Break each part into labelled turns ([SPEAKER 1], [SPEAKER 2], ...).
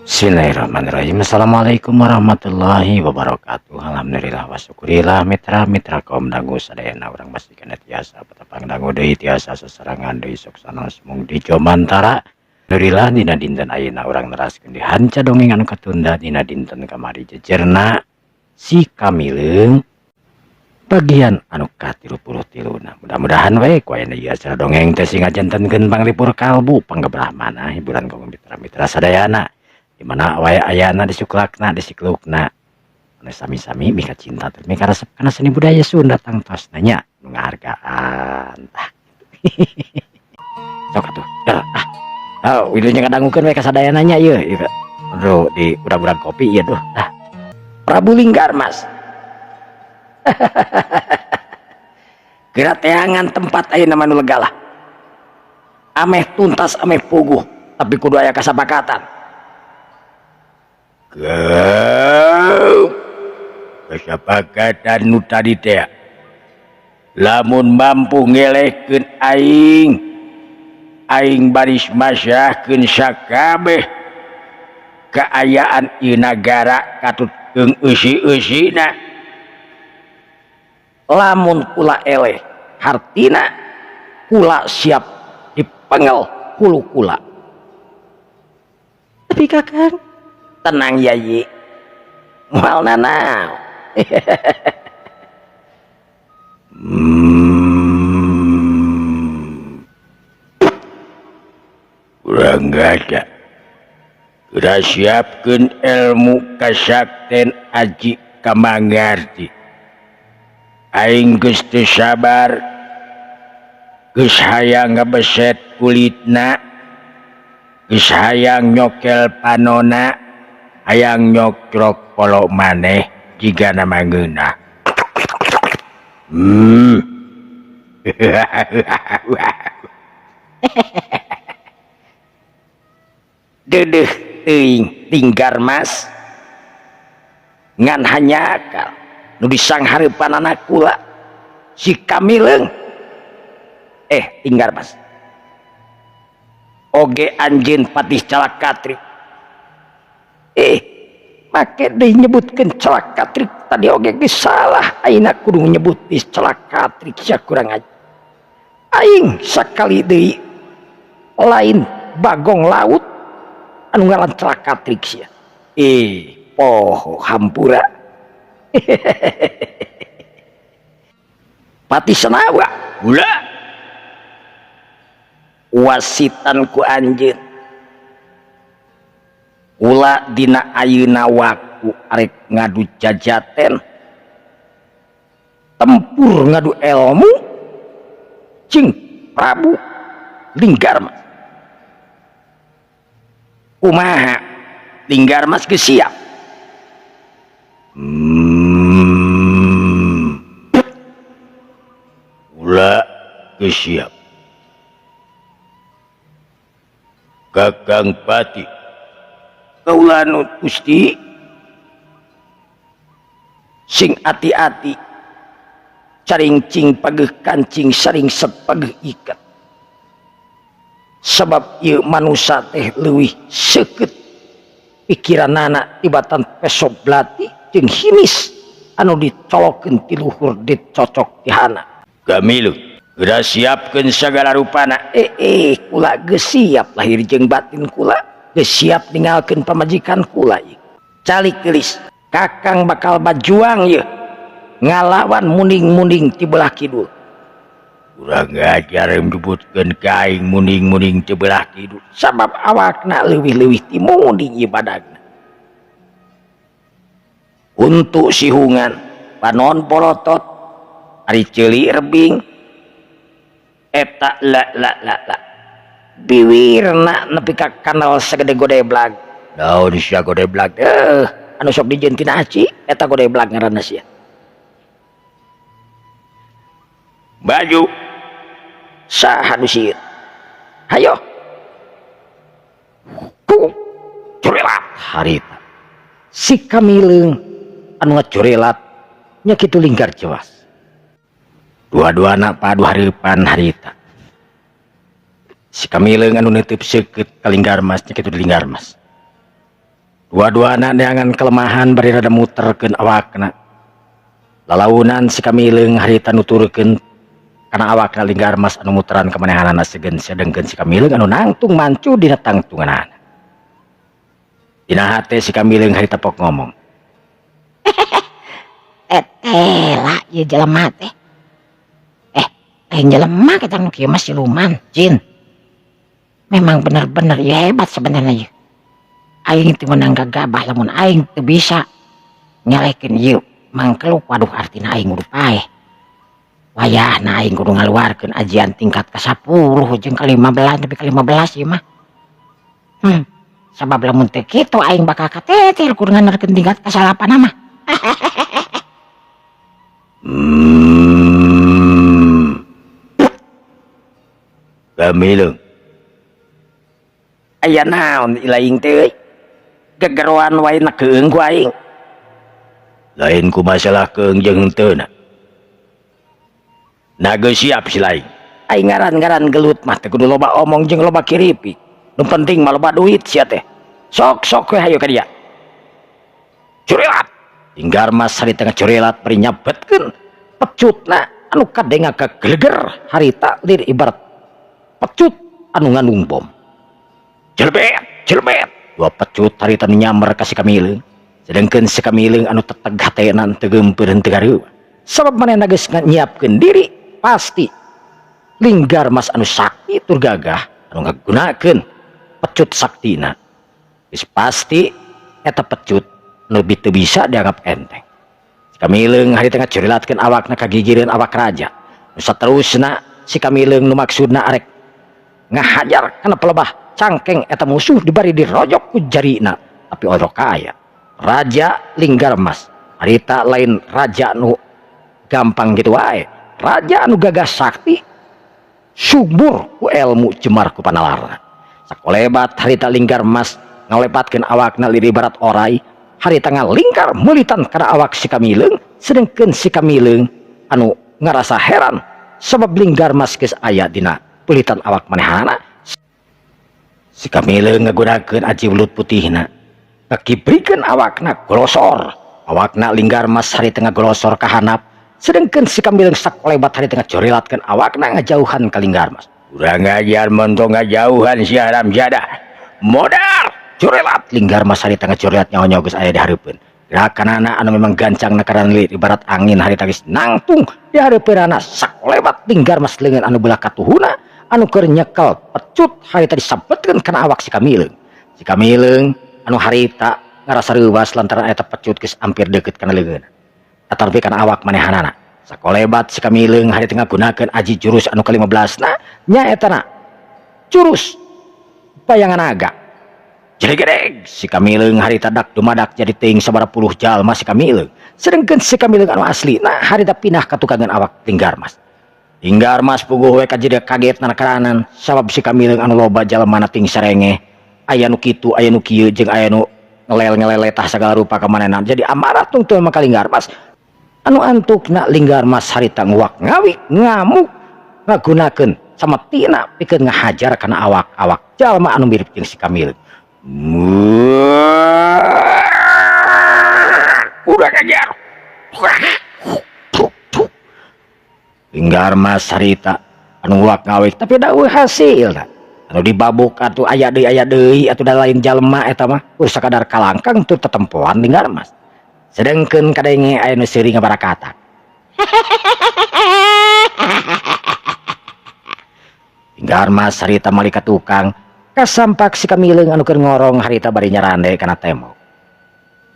[SPEAKER 1] Bismillahirrahmanirrahim. Assalamualaikum warahmatullahi wabarakatuh. Alhamdulillah wa syukurillah mitra-mitra kaum dangu sadayana urang pastikan tiasa patapang dangu deui tiasa seserangan deui soksana semung di Jomantara. Alhamdulillah dina dinten ayeuna urang neraskeun di hanca dongeng anu katunda dina dinten kamari jejerna si Kamileung bagian anu ka-33. Mudah-mudahan wae ku aya ieu acara dongeng teh sing ngajantenkeun panglipur kalbu panggebrah mana hiburan kaum mitra-mitra sadayana. Dimana wae ayana disuklakna disiklukna anu sami-sami mika cinta teh mika resep kana seni budaya Sunda tangtos nanya nu ngahargaan tah sok atuh wilunya ngadangukeun we ka sadayana nya ieu aduh di urang-urang kopi ieu duh Prabu Linggarmas geura teangan tempat ayeuna manu legalah ameh tuntas ameh puguh tapi kudu aya kasepakatan. Kesepakatan nu tadi teh lamun mampu ngelehkeun aing baris masahkeun sakabeh kaayaan ieu nagara katutkeun eusi-eusina lamun kula eleh hartina kula siap dipengel hulu kula tapi kakang tenang yayi moal nanau urang gada udah siapkeun ilmu kasakten aji kamangarti aing geus teu sabar geus hayang ngabeset kulitna geus hayang nyokel panona hayang nyokrok polo maneh jiga nama ngeunah dedeh teuing Linggarmas ngan hanya akal nu disanghareupan anak kula si Kamileung Linggarmas oge anjeun patih calakatrik make deui nyebutkeun calakatrik tadi oge geus salah ayeuna kudu nyebut di calakatrik sia kurang aja aing sakali deui lain bagong laut anu ngaran calakatrik sia poho hampura pati senawa gula wasitan ku anjeun ulah dina ayeuna waktu arek ngadu jajaten tempur ngadu ilmu jeung Prabu Linggarmas kumaha Linggarmas geus siap ulah geus siap Kakang Pati kaula anu Gusti sing ati-ati caringcing pageuh kancing saring sepageuh ikat sabab ieu manusia teh leuwih seukeut pikiranana tibatan peso blati jeung hinis anu dicolokkeun ti luhur dicocok ti hana Kamileung udah siapkeun sagala rupana kula geus siap lahir jeung batin kula geus siap ninggalkeun pamajikan kula calik geulis kakang bakal bajuang ieu ngalawan muning-muning ti belah kidul urang ngajar menyebutkeun ka aing muning-muning ti belah kidul sabab awakna leuwih-leuwih ti muning ibadahna untuk sihungan panon porotot ari ceuli rebing eta la biwirna nepi ka kanal sagede Godeblag daun sia Godeblag anu sok dijieun tina aci eta Godeblag ngaranna sia baju saha nu sieun hayo curelat harita si Kamileung anu ngacurelat nya kitu linggar jelas dua-duana padu hareupan harita si Kamileung anu neuteup seukeut ka Linggarmas nya kitu di Linggarmas dua-dua anak neangan kelemahan bari rada muterkeun awakna. Lalaunan si Kamileng harita nuturkeun kana awakna linggar mas anu muteran kamanehanana segen sedengkeun si Kamileng anu nangtung mancu dina tangtunganana. Dina hate si Kamileng harita pok ngomong.
[SPEAKER 2] Etela ieu jelema teh. Lain jelema kita nu kieu mah siluman, Jin. Memang bener-bener ya hebat sebenarnya ieu. Aing teu meunang gagabah lamun aing teu bisa nyalekeun ieu. Mangkeluk waduh artina aing kudu paeh. Wayahna aing kudu ngaluarkeun ajian tingkat ke-10 jeung ke-15 tapi ke-15 ieu mah. Sabab lamun teu kitu aing bakal kateter kudu nganarkeun tingkat ke-8 mah.
[SPEAKER 1] Kamileng. Aya naon ilaing teh? Gegeroan wae nakeung ku aing. Lain ku masalah keung jeung henteuna. Nageus siap si lain.
[SPEAKER 2] Aing ngaran-ngaran gelut mah teh kudu loba omong jeung loba kiripik. Nu penting mah loba duit sia teh. Sok-sok we hayu ka dieu.
[SPEAKER 1] Curelat. Linggar mas harita ngacurelat bari nyabetkeun pecutna anu kadenga kagleger harita lir ibarat pecut anu ngandung bom. Jelbet, jelbet. Dua pecut harita nu nyamber ka si Kamileng. Sedangkan si Kamileng anu teteg hatenan teu geumpeureun teu gareuwa. Sabab manehna geus nyiapkeun diri pasti linggar mas anu sakti tur gagah anu ngagunakeun pecut saktina. Geus pasti eta pecut nu teu bisa dianggap enteng. Si Kamileng harita ngacurilatkeun awakna kagigireun awak raja. Nu saterusna si Kamileng nu maksudna arek ngahajar kana pelebah cangkeng eta musuh dibari dirojok ku jarina tapi odok kaya. Raja Linggar Mas harita lain raja anu gampang gitu wae. Raja anu gagah sakti subur ku ilmu cemar ku panalarna. Sakolebat harita Linggar Mas ngalepatkeun awakna lir ibarat orai. Harita ngalingkar meulitan kana awak si Kamileng. Sedengkeun si Kamileng anu ngarasa heran sabab Linggar Mas geus aya dina peulitan awak manehana. Si Kamileng ngagunakeun aji welut putihna ngakibrikeun awakna golosor. Awakna Linggar Mas harita ngagolosor ka handap. Sedengkeun si Kamileng sakolebat harita ngacorelatkeun awakna ngajauhan ka Linggar Mas. Urang ngajar montong ngajauhan si haram jadah. Modal corelat. Linggar Mas harita ngacorelat nyawa-nyawa geus aya di hareupeun. Gerakanana anu memang gancangna karana lir ibarat angin harita geus nangtung di hareupeunana. Sakolebat Linggar Mas leungeun anu belah katuhuna anu keur nyekel pecut harita disabetkeun kana awak si Kamileng. Si Kamileng anu harita ngarasa reuwas lantaran eta pecut geus ampir deukeut kana leungeun. Atarpi kana awak manehanana. Sakolebat si Kamileng harita ngagunakeun aji jurus anu ke-15 nyaetana jurus bayangan naga. Jedeg-jedeg si Kamileng harita dak dumadak jadi teuing sabaraha puluh jalma si Kamileng. Sedengkeun si Kamileng anu asli harita pindah ka tukangan awak Linggar Mas. Linggar Mas puguh we kajeda kaget nanakaranan sabab si Kamileng anu loba jalmana ting sarenge. Aya nu kitu aya nu kieu jeung aya nu ngelel-ngeleletah sagala rupa ka manehna. Jadi amarah tungtul maka Linggar Mas anu antukna Linggar Mas harita nguak ngawik ngamuk ngagunakeun sametina pikeun ngahajar kana awak-awak jalma anu mirip jeung si Kamileng. Udah ngajar. Linggar Mas harita anu nguak ngawik tapi da hasilna. Anu dibabuk atuh aya deui atuh da lain jalma eta mah ulah sakadar kalangkang teu tetempoan Linggar Mas. Sedengkeun kadenge aya nu seuring ngabarakatak. Linggar Mas harita mali ka tukang kasampak si Kamileng anu keur ngorong harita bari nyarande kana tembok.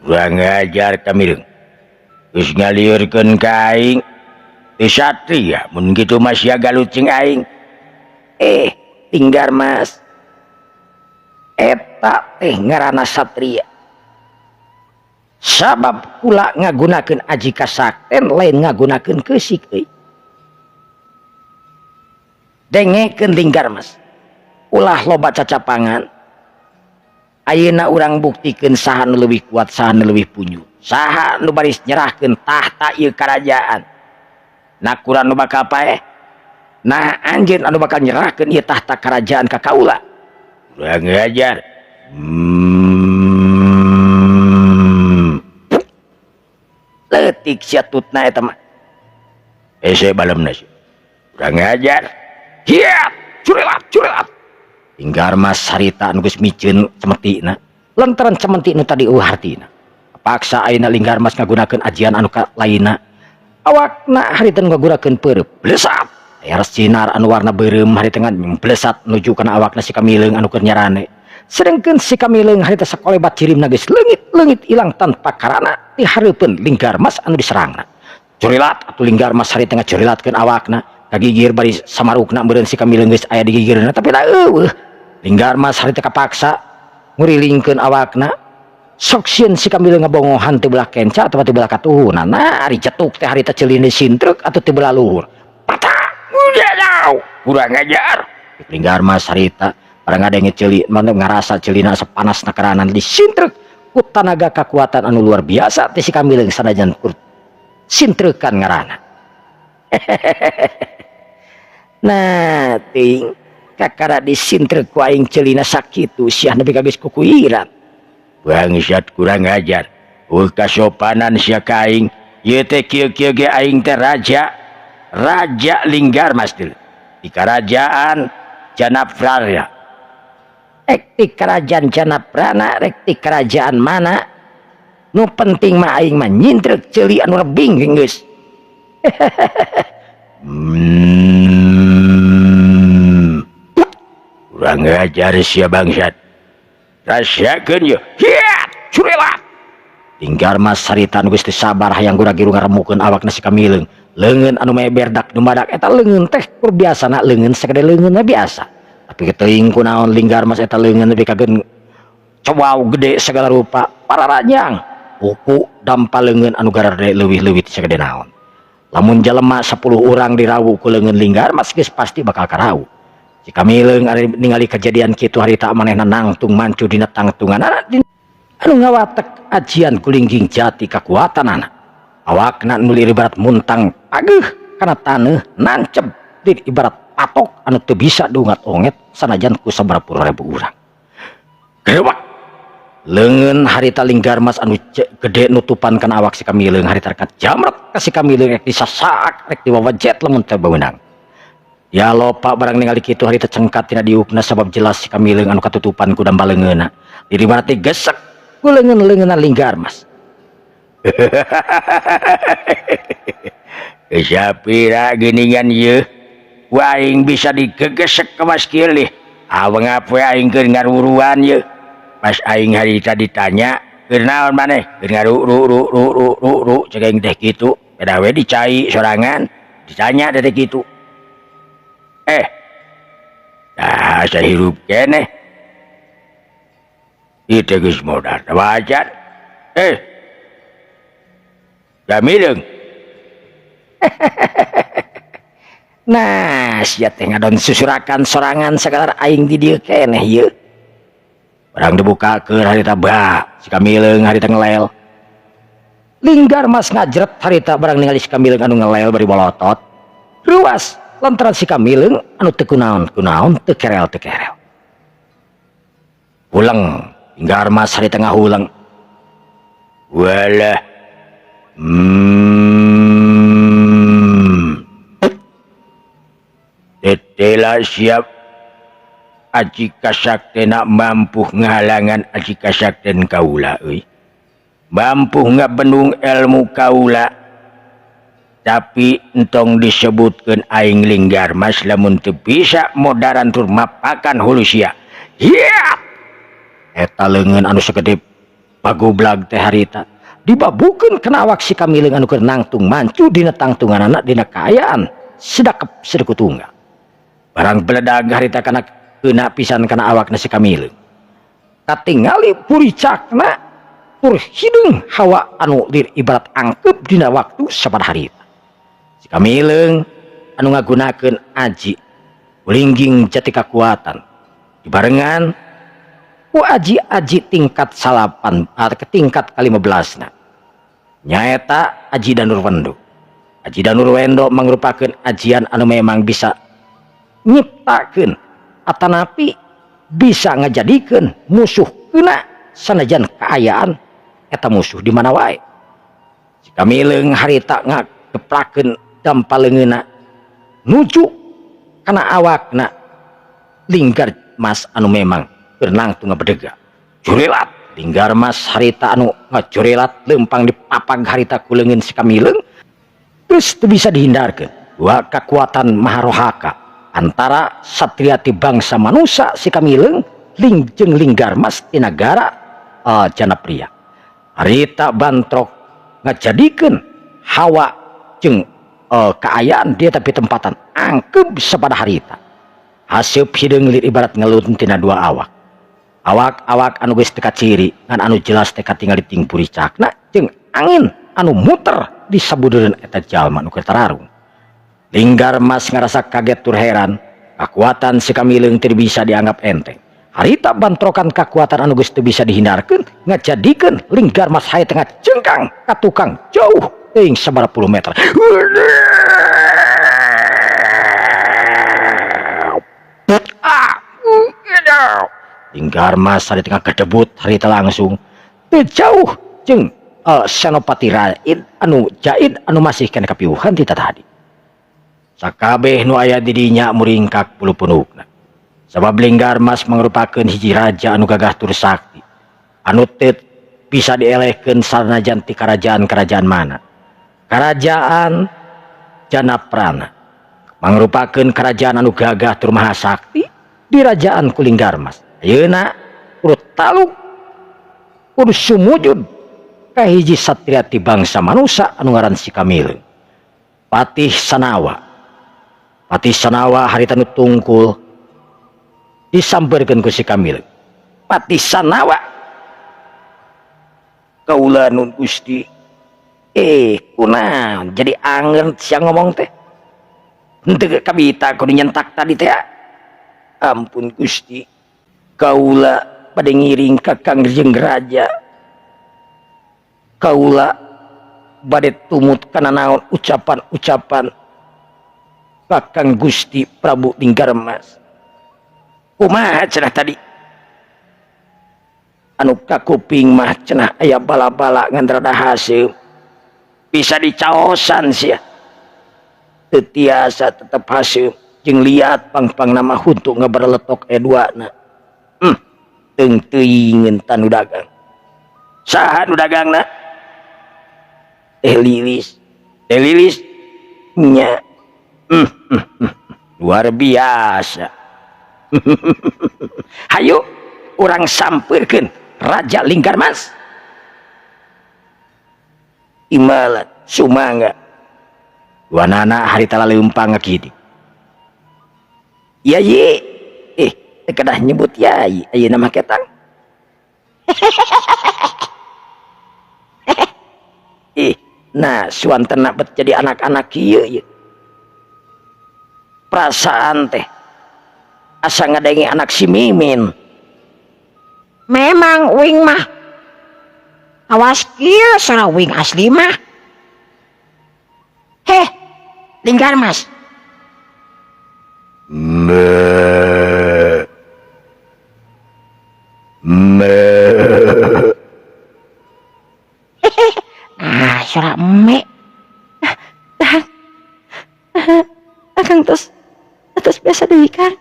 [SPEAKER 1] Urang ngajar Kamileng. Geus ngaliurkeun ka aing teu satria mun kitu mah sia galut jeung aing. Linggar Mas eta teh ngaranna satria sabab kula ngagunakeun aji kasakten lain ngagunakeun keusik euy. Dengekeun Linggar Mas ulah loba cacapangan ayeuna urang buktikeun saha nu leuwih kuat saha nu leuwih punyu saha nu baris nyerahkeun tahta ieu karajaan. Nah kurang nu bakal paeh nah anjeun anu bakal nyerahkeun ieu tahta kerajaan ka kaula. Urang ngajar. detik sia tutna eta mah ese balemna sih kurang ngajar hiat curelat Linggar Mas harita anu geus miceun cemetina lantaran cemeti nu tadi hartina paksa ayeuna Linggar Mas ngagunakeun ajian anu lainna awakna harita ngagunakeun peureup blesat aya sinar anu warna beureum harita blesat nuju kana awakna si Kamileung anu keur nyarane sedengkeun si Kamileung harita sakolebat cirimna geus leungit ilang tanpa karana ti hareupeun Linggar Mas anu diserangna curilat atuh Linggar Mas harita ngacurilatkeun awakna kagigir bari samarukna meureun si Kamileung geus aya di gigirna tapi da eueuh Linggar Mas harita kapaksa ngurilingkeun awakna sok sieun si Kamileung ngabongohan teu belah kenca atawa teu belah katuhunan nah ari cetuk teh harita ceulin di sintrek atuh teu belah luhur patah udah kurang ngajar Linggar Mas harita barang ada yang ngeceuli mantep ngarasa ceulina sepanas nakaranan di sintrek ku tanaga kekuatan anu luar biasa teh si Kamileung sanajan sintrekan ngaranna nah ting kakara disintrek ku aing ceulina sakitu sia nepi ka geus kukuiran bangsat kurang ajar kasopanan sia ka aing ieu teh kieu-kieu ge aing teh raja Linggar Mas teh di kerajaan Janaprana rek ti kerajaan Janaprana rek ti kerajaan mana nu penting mah aing mah nyintrek ceuli anu rebing geus kurang ajar sia bangsat rasakeun ye hiat curelat Linggar Mas harita nu geus teu sabar hayang gura-giru ngaremukeun awakna si Kamileung leungeun anu meberdak dumadak eta leungeun teh kur biasana leungeun sakade leungeunna biasa tapi teuing kunaon Linggar Mas eta leungeun nepi ka geun cowau gede segala rupa pararanyang pupu dampal leungeun anu garade leuwih-leuwih sakade naon lamun jelema 10 urang dirawu ku leungeun Linggar Mas geus pasti bakal karawu si Kamileung ari ningali kejadian kitu harita manehna nangtung mancu dina tangtungan anu ngawatek ajian kulingging jati kakuatanana awakna nu ibarat muntang ageuh kana taneuh nancep di ibarat patok anu teu bisa diungat-onget sanajan ku sabarapuluh ribu urang gerewak leungeun harita Linggar Mas anu gede nutupan kana awak si Kamileung harita rekat jamret ka si Kamileung rek disasak rek diwawajet lamun teu beunang ya lopa barang ningali kitu harita cengkat tina diukna sabab jelas si Kamileung anu katutupan ku damba leungeunna diri mana teh gesek ku leungeun-leungeunna Linggar Mas sapira geuningan ieu wa aing bisa digegesek ka Mas kieu lih aweung apoe aing keur ngaruruan ieu pas aing harita ditanya keur naon maneh keur ngaru cek aing teh kitu beda we dicai sorangan ditanya teh kitu nah sahirup keneh itu geus modal wajar Kamileung nah sia teh ngadon susurakan sorangan sakalar aing di dieu keneh ieu barang dibukakeun harita bah si Kamileung harita ngelel Linggar Mas ngajret harita barang ningali si Kamileung anu ngelel bari bolotot ruas lantaran si Kamileung anu teu kunaon teu kerel ulang Linggar Mas harita ngahulang walah tetela siap aji kasaktena mampu ngahalangan aji kasakten kaula euy mampu ngabendung ilmu kaula tapi entong disebutkeun aing Linggar Mas lamun teu bisa modaran tur mapakan hulu sia hiat eta leungeun anu sagede pagublag teh harita dibabukeun kana awak si Kamileung anu keur nangtung mancu dina tangtunganna dina kaayaan sedekep sedekutunggal barang beledag harita kana keuna pisan kana awakna si Kamileung katingali puricakna tur hideung hawa anu ibarat angkep dina waktu sabaraha harita si Kamileung anu ngagunakeun aji lingging jati kakuatan dibarengan ku aji-aji tingkat salapan atau tingkat ke-15 nyaeta Aji Danurwendo. Aji Danurwendo mangrupakeun ajian anu memang bisa nyiptakeun atanapi bisa ngajadikeun musuh keuna sanajan kaayaan eta musuh di mana wae Si Kamileng harita ngageplakeun dampaleungeunna nuju kana awakna Linggar Mas anu memang berenang tu ngabedega. Jurelat Linggar Mas harita anu ngajurelat lempang di papag harita kuleungeun si Kamileng. Terus teu bisa dihindarkeun dua kekuatan maharohaka antara satria ti bangsa manusia si Kamileng jeung Linggar Mas ti nagara Janapria. Harita bantrok ngajadikeun hawa jeung kaayaan dia tapi tempatan angkeb sapada harita. Haseup hideung lir ibarat ngeluun tina dua awak anu geus teu kaciri ngan anu jelas teh katinggal di ting puricakna jeung angin anu muter di sabudeureun eta jalma nu keur tararung. Linggar Mas ngarasa kaget tur heran, kekuatan si Kamileng teu bisa dianggap enteng. Harita bantrokan kekuatan anu geus teu bisa dihindarkeun ngajadikeun Linggar Mas haye tengah jengkang ka tukang jauh teuing sabaraha puluh meter. Linggar Mas hari tengah kedebut harita langsung teu jauh jeung Senopati Raid anu Jaid anu masih kena kapiuhan ti tadi. Sakabeh nu aya di dinya muringkak bulu punukna. Sabab Linggar Mas mangrupakeun hiji raja anu gagah tur sakti. Anu teu bisa dielehkeun sanajan ti kerajaan-kerajaan mana. Kerajaan Janaprana mangrupakeun kerajaan anu gagah tur maha sakti dirajaan ku Linggar Mas. Ayeuna urut taluk kudu sumujud ka hiji satria ti bangsa manusia anu ngaran si Kamileng. Patih Sanawa harita nu tungkul disamperkeun ku si Kamileng. Patih Sanawa kaula nun Gusti kunaon jadi anger sia ngomong teh henteu kabita kudu nyentak tadi teh. Ampun Gusti, kaula pada ngiring ka Kangjeng Raja. Kaula bade tumut kana naon ucapan-ucapan Kakang Gusti Prabu Linggar Mas. Kumaha cenah tadi? Anu kakuping mah cenah aya bala-bala ngan rada haseup. Bisa dicaosan sia. Teu tiasa tetep haseup jeung liat pang-pang nama huntu ngabareletok eduana. Teung teuingeun tanu dagang. Saha nu dagangna? Lilis nya. Luar biasa. Hayu urang sampeurkeun Raja Linggar Mas. Imalat sumangga. Wanana harita laleumpang ngakidi. Yai, kedah nyebut yai, ayeuna mah ketang. Nah, suantena bet jadi anak-anak kieu. Perasaan teh asa ngadengi anak si Mimin.
[SPEAKER 2] Memang uing mah awas kieu sareng uing asli mah. Linggar Mas. Suara eme. Akang terus biasa deui kan.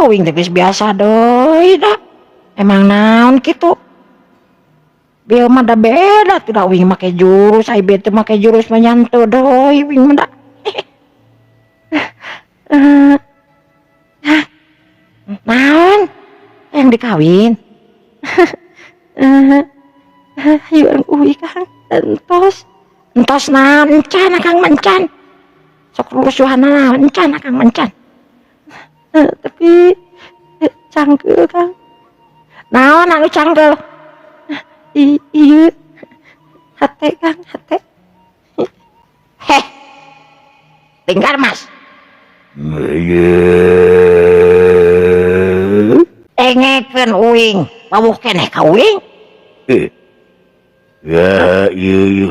[SPEAKER 2] Uing teh biasa doi dah. Emang naon kitu. Bieu mah da beda tuh da uing make jurus, ai bete make jurus menyantu doi uing mah da. Naon yang dikawin. Ayo orang uwi Kang entos naon encan Kang mencan sok rusuhan naon encan Kang mencan. Tapi cangkeul Kang. Naon anu cangkeul? Ieu hate Kang hate. Linggar Mas. Engekeun uing, pawuh keneh ka uing.
[SPEAKER 1] Ya, iya.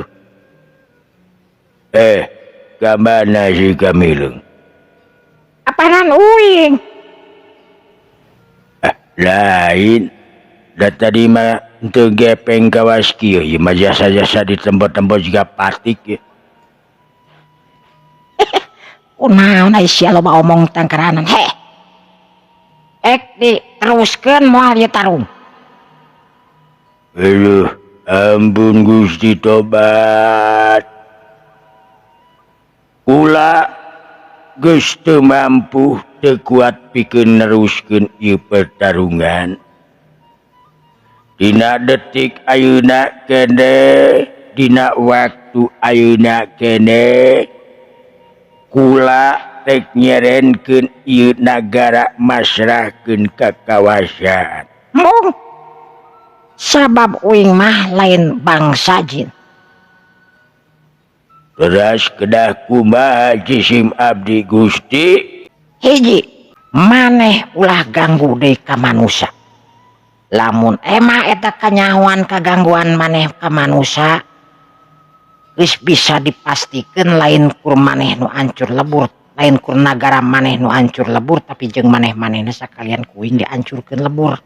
[SPEAKER 1] Kamana si Kamileng?
[SPEAKER 2] Apaanan uing?
[SPEAKER 1] Lain. Da tadi mah untuk gepeng kawas kieu ieu mah jasa-jasa di tempat-tempat juga patik ya.
[SPEAKER 2] Kunaon ai sia loba omong tangkaranan. Ek diteruskeun moal ieu tarung.
[SPEAKER 1] Aduh, ampun Gusti tobat. Kula geus teu mampu teu kuat pikeun neruskeun ieu pertarungan. Dina detik ayeuna kene, dina waktu ayeuna kene, kula rek nyerenkeun ieu nagara masrahkeun ka kawasan.
[SPEAKER 2] Mung sabab uing mah lain bangsa jin.
[SPEAKER 1] Teras kedah kumaha jisim abdi Gusti?
[SPEAKER 2] Hiji, maneh ulah ganggu deui ka manusia. Lamun emang eta kanyahoan kagangguan maneh ka manusia, geus bisa dipastikeun lain kur maneh nu ancur lebur, lain kur nagara maneh nu ancur lebur, tapi jeung maneh-manehna sakalian kuing diancurkeun lebur.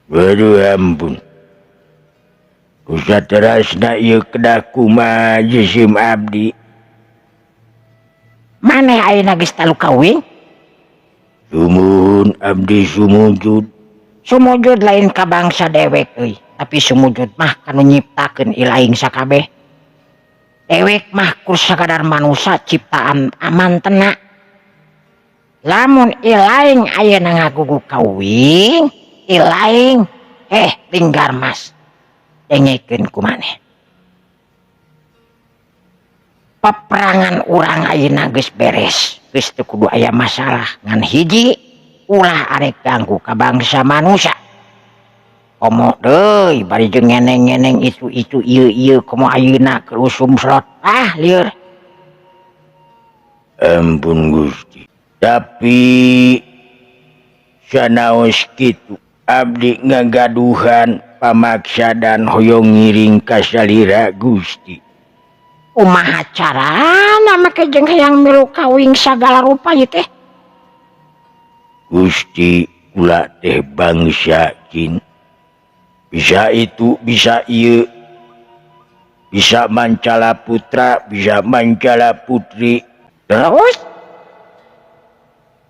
[SPEAKER 1] Waduh ampun. Kusa terasna ieu kedah kumaha jisim abdi?
[SPEAKER 2] Maneh ayeuna geus talu kawing?
[SPEAKER 1] Sumuhun abdi sumujud.
[SPEAKER 2] Sumujud lain ka bangsa dewek euy, tapi sumujud mah kanu nyiptakeun ilaing sakabeh. Dewek mah kur sakadar manusia ciptaan aman tena. Lamun ilaing ayeuna ngagugu kawing, ilaing linggar mas dengekeun ku maneh. Peperangan urang ayeuna geus beres, geus teu kudu aya masalah ngan hiji ulah arek ganggu ka bangsa manusia. Komo deui bari jeung ngeneng-ngeneng itu ieu komo ayeuna keur usum slot. Lieur.
[SPEAKER 1] Ampun Gusti. Tapi sanaos kitu abdi ngagaduhan pamaksa dan hoyong ngiring ka salira Gusti.
[SPEAKER 2] Kumaha carana make jeung hayang milu kawing sagala rupa ieu teh?
[SPEAKER 1] Gusti ulah teh bangsa jin. Bisa itu, bisa ieu. Bisa mancala putra, bisa mancala putri.
[SPEAKER 2] Terus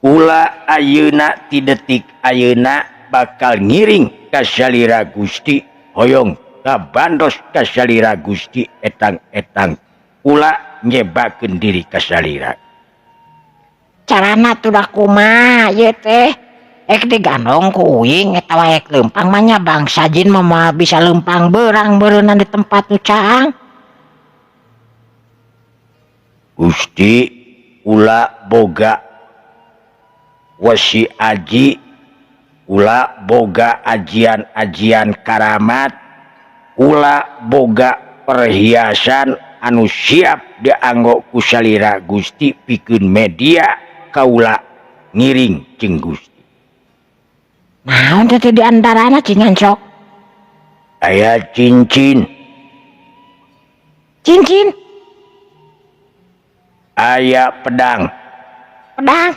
[SPEAKER 1] ulah ayeuna ti detik ayeuna bakal ngiring ka salira Gusti, hoyong kabandos ka salira Gusti etang-etang. Ulah nyebakeun diri ka salira.
[SPEAKER 2] carana tudah kumaha ieu teh? Ek digandong ku uing eta wae leumpang mah nya bangsa jin mah bisa leumpang beurang beureunan di tempat nu caang.
[SPEAKER 1] Gusti ulah boga wasi aji, ulah boga ajian-ajian karamat, ulah boga perhiasan anu siap dianggo ku salira Gusti pikeun media kaula ngiring jeung Gusti.
[SPEAKER 2] Naon teh di antarana cingan sok?
[SPEAKER 1] Aya cincin,
[SPEAKER 2] Cincin,
[SPEAKER 1] aya pedang,
[SPEAKER 2] pedang,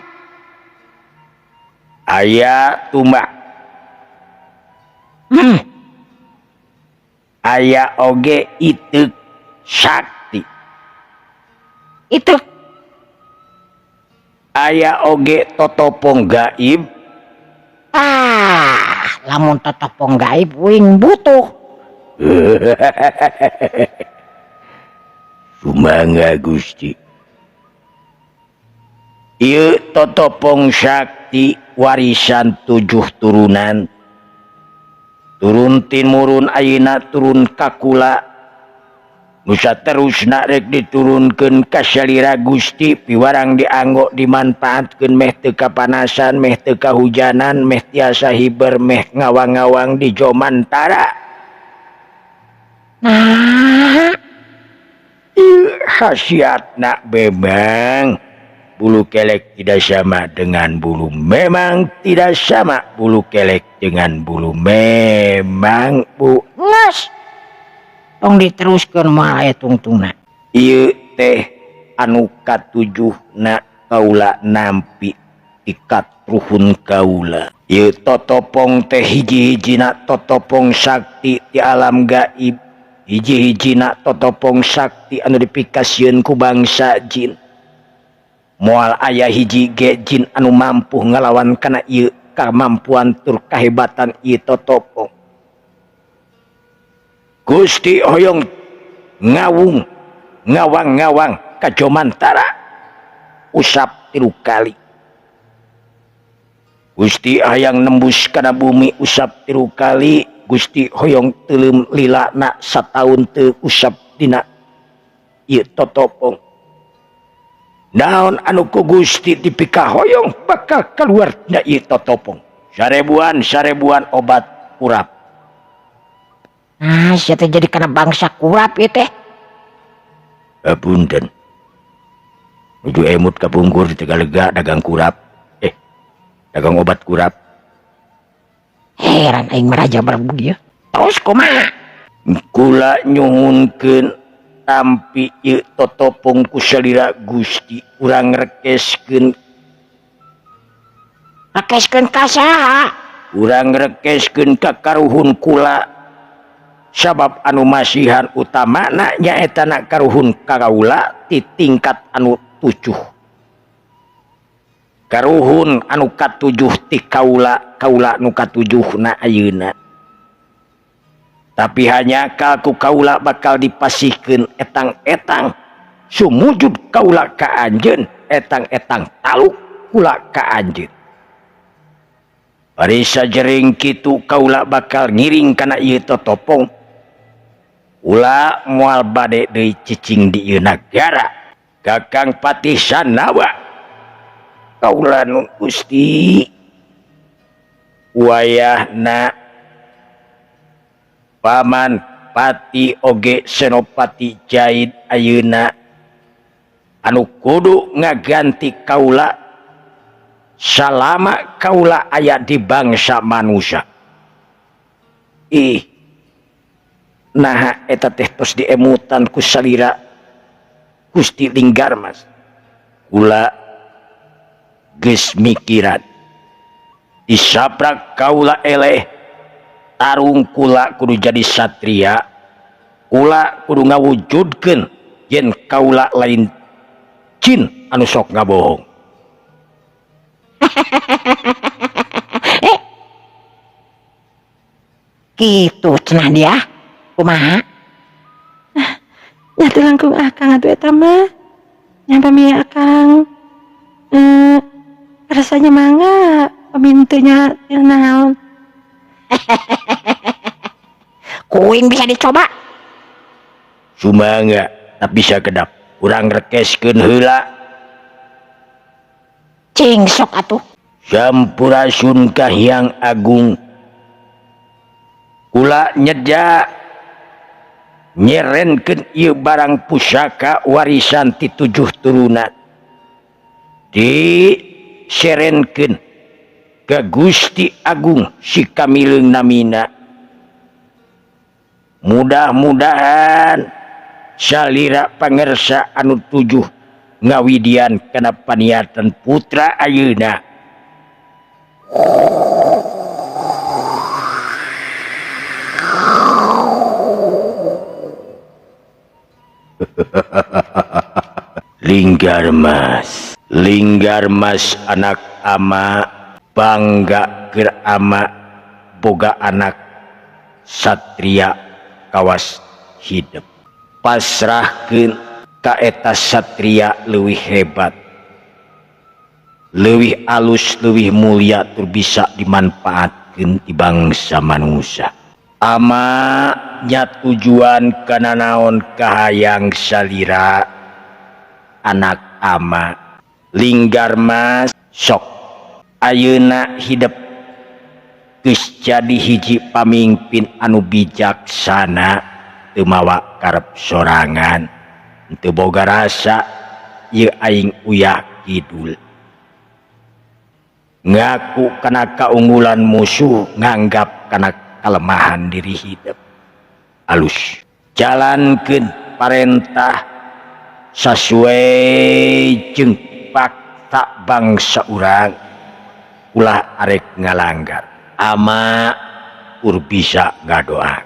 [SPEAKER 1] aya tumbak, aya oge iteuk sakti,
[SPEAKER 2] itu
[SPEAKER 1] aya oge totopong gaib.
[SPEAKER 2] lamun totopong gaib uing butuh.
[SPEAKER 1] Sumangga Gusti. Ieu totopong sakti warisan 7 turunan. Turun timurun ayeuna turun ka kula. Nu saterusna rek diturunkeun ka salira Gusti piwarang dianggo dimanfaatkeun meh teu kapanasan, meh teu kahujanan, meh tiasa hiber, meh ngawang-ngawang di Jomantara.
[SPEAKER 2] Nah,
[SPEAKER 1] Khasiatna memang bulu kelek tidak sama dengan bulu. Memang tidak sama bulu kelek dengan bulu. Memang Bu.
[SPEAKER 2] nges. Tong diteruskeun moal aya tungtungna.
[SPEAKER 1] Ieu teh anu katujuhna kaula nampi ikat ruhun kaula. Ieu totopong teh hiji-hijina totopong sakti di alam gaib, hiji-hijina totopong sakti anu dipikasieun ku bangsa jin. Moal aya hiji ge jin anu mampu ngalawan kana ieu kamampuan tur kahebatan ieu totopong. Gusti hoyong ngawang ka Jomantara usap 3 kali. Gusti hayang nembus kana bumi usap 3 kali. Gusti hoyong teuleum lilana sataun teu usap dina ieu totopong. Naon anu ku Gusti dipika hoyong bakal keluar dina ieu totopong. Sarebuan obat kurap.
[SPEAKER 2] Nah, sia teh jadi kana bangsa kurap ieu teh.
[SPEAKER 1] Apunten. Nuju emut kapungkur di Tegalega dagang kurap. Dagang obat kurap.
[SPEAKER 2] Heran aing maraja barbugi. Terus kumaha?
[SPEAKER 1] Kula nyuhunkeun tampi ieu totopong ku salira Gusti urang rekeskeun.
[SPEAKER 2] Rekeskeun ka saha?
[SPEAKER 1] Urang rekeskeun ka karuhun kula. Sabab anu masihan utamana nyaeta na karuhun kaula ti tingkat anu 7. Karuhun anu ka-7 ti kaula nu ka-7 na ayeuna. Tapi hanya kalku kaula bakal dipasihkeun etang-etang sumujud kaula ka anjeun etang-etang taluk kula ka anjeun. Bari sajering kitu kaula bakal ngiring kana ieu totopong. Ulah moal bade deui cicing di ieu nagara. Kakang Patih Sandawa. Kaula nun Gusti. Wayahna Paman Pati oge Senopati Jaid ayeuna anu kudu ngaganti kaula salama kaula aya di bangsa manusia. Nah eta teh tos diemutan ku salira Gusti Linggarmas. Kula geus mikiran disaprak kaula eleh tarung kula kudu jadi satria. Kula kudu ngawujudkeun yen kaula lain jin anu sok ngabohong.
[SPEAKER 2] Gitu cenah dia. Kumaha?
[SPEAKER 3] Nyatu langkung akang atuh eta mah. Nyampe mie akang. Rasanya mangga pemintunya naon.
[SPEAKER 2] Kuing bisa dicoba.
[SPEAKER 1] Sumangga tak bisa kedap. Urang rekeskeun heula.
[SPEAKER 2] Cing sok atuh.
[SPEAKER 1] Sampurasun Kahyang Agung. Kula nyedya nyerenkeun ieu barang pusaka warisan ti 7 turunan. Diserenkeun ka Gusti Agung si Kamileung namina. Mudah-mudahan salira pangersa anu 7 ngawidian kana paniatan putra ayeuna. Linggarmas anak ama bangga keur ama boga anak satria kawas hidup. Pasrahkeun ka eta satria leuwih hebat, leuwih alus, leuwih mulia tur bisa dimanfaatkeun ti bangsa manusia. Ama nya tujuan kana naon kahayang salira anak ama. Linggarmas sok ayeuna hidup geus jadi hiji pamimpin anu bijaksana teu mawa karep sorangan teu boga rasa ieu aing uyah kidul. Ngaku kana kaunggulan musuh nganggap kana kelemahan diri hidup. Alus jalankeun parentah sesuai jeung fakta bangsa urang. ulah arek ngalanggar ama bisa ngadoa.